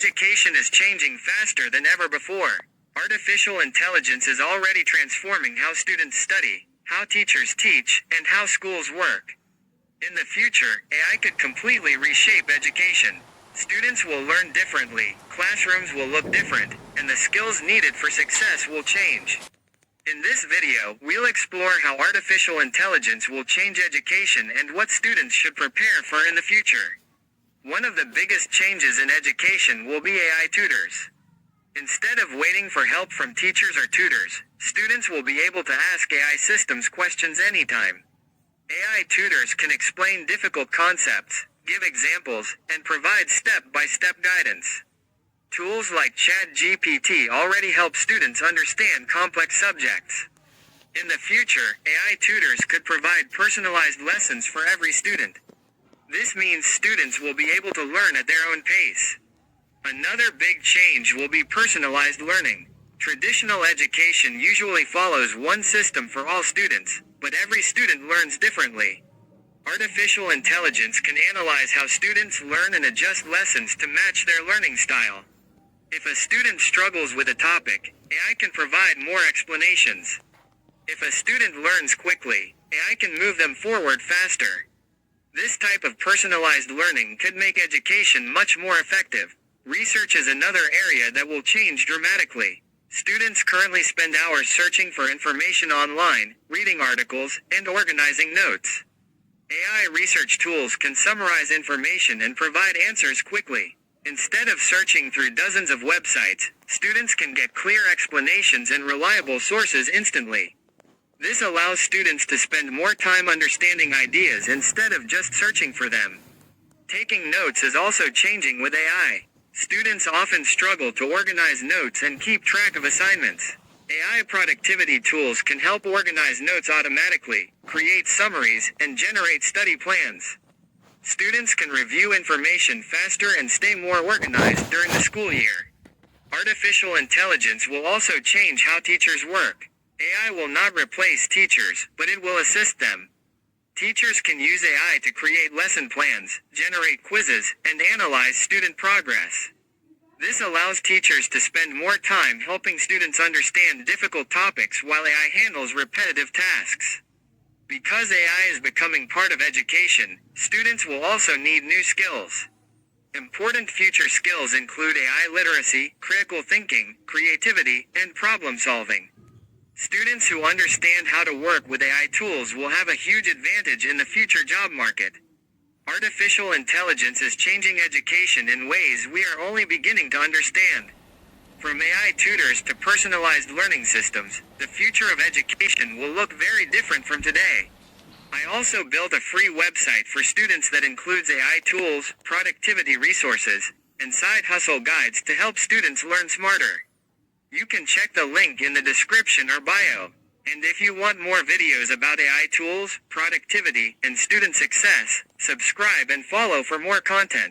Education is changing faster than ever before. Artificial intelligence is already transforming how students study, how teachers teach, and how schools work. In the future, AI could completely reshape education. Students will learn differently, classrooms will look different, and the skills needed for success will change. In this video, we'll explore how artificial intelligence will change education and what students should prepare for in the future. One of the biggest changes in education will be AI tutors. Instead of waiting for help from teachers or tutors, students will be able to ask AI systems questions anytime. AI tutors can explain difficult concepts, give examples, and provide step-by-step guidance. Tools like ChatGPT already help students understand complex subjects. In the future, AI tutors could provide personalized lessons for every student. This means students will be able to learn at their own pace. Another big change will be personalized learning. Traditional education usually follows one system for all students, but every student learns differently. Artificial intelligence can analyze how students learn and adjust lessons to match their learning style. If a student struggles with a topic, AI can provide more explanations. If a student learns quickly, AI can move them forward faster. This type of personalized learning could make education much more effective. Research is another area that will change dramatically. Students currently spend hours searching for information online, reading articles, and organizing notes. AI research tools can summarize information and provide answers quickly. Instead of searching through dozens of websites, students can get clear explanations and reliable sources instantly. This allows students to spend more time understanding ideas instead of just searching for them. Taking notes is also changing with AI. Students often struggle to organize notes and keep track of assignments. AI productivity tools can help organize notes automatically, create summaries, and generate study plans. Students can review information faster and stay more organized during the school year. Artificial intelligence will also change how teachers work. AI will not replace teachers, but it will assist them. Teachers can use AI to create lesson plans, generate quizzes, and analyze student progress. This allows teachers to spend more time helping students understand difficult topics while AI handles repetitive tasks. Because AI is becoming part of education, students will also need new skills. Important future skills include AI literacy, critical thinking, creativity, and problem solving. Students who understand how to work with AI tools will have a huge advantage in the future job market. Artificial intelligence is changing education in ways we are only beginning to understand. From AI tutors to personalized learning systems, the future of education will look very different from today. I also built a free website for students that includes AI tools, productivity resources, and side hustle guides to help students learn smarter. You can check the link in the description or bio. And if you want more videos about AI tools, productivity, and student success, subscribe and follow for more content.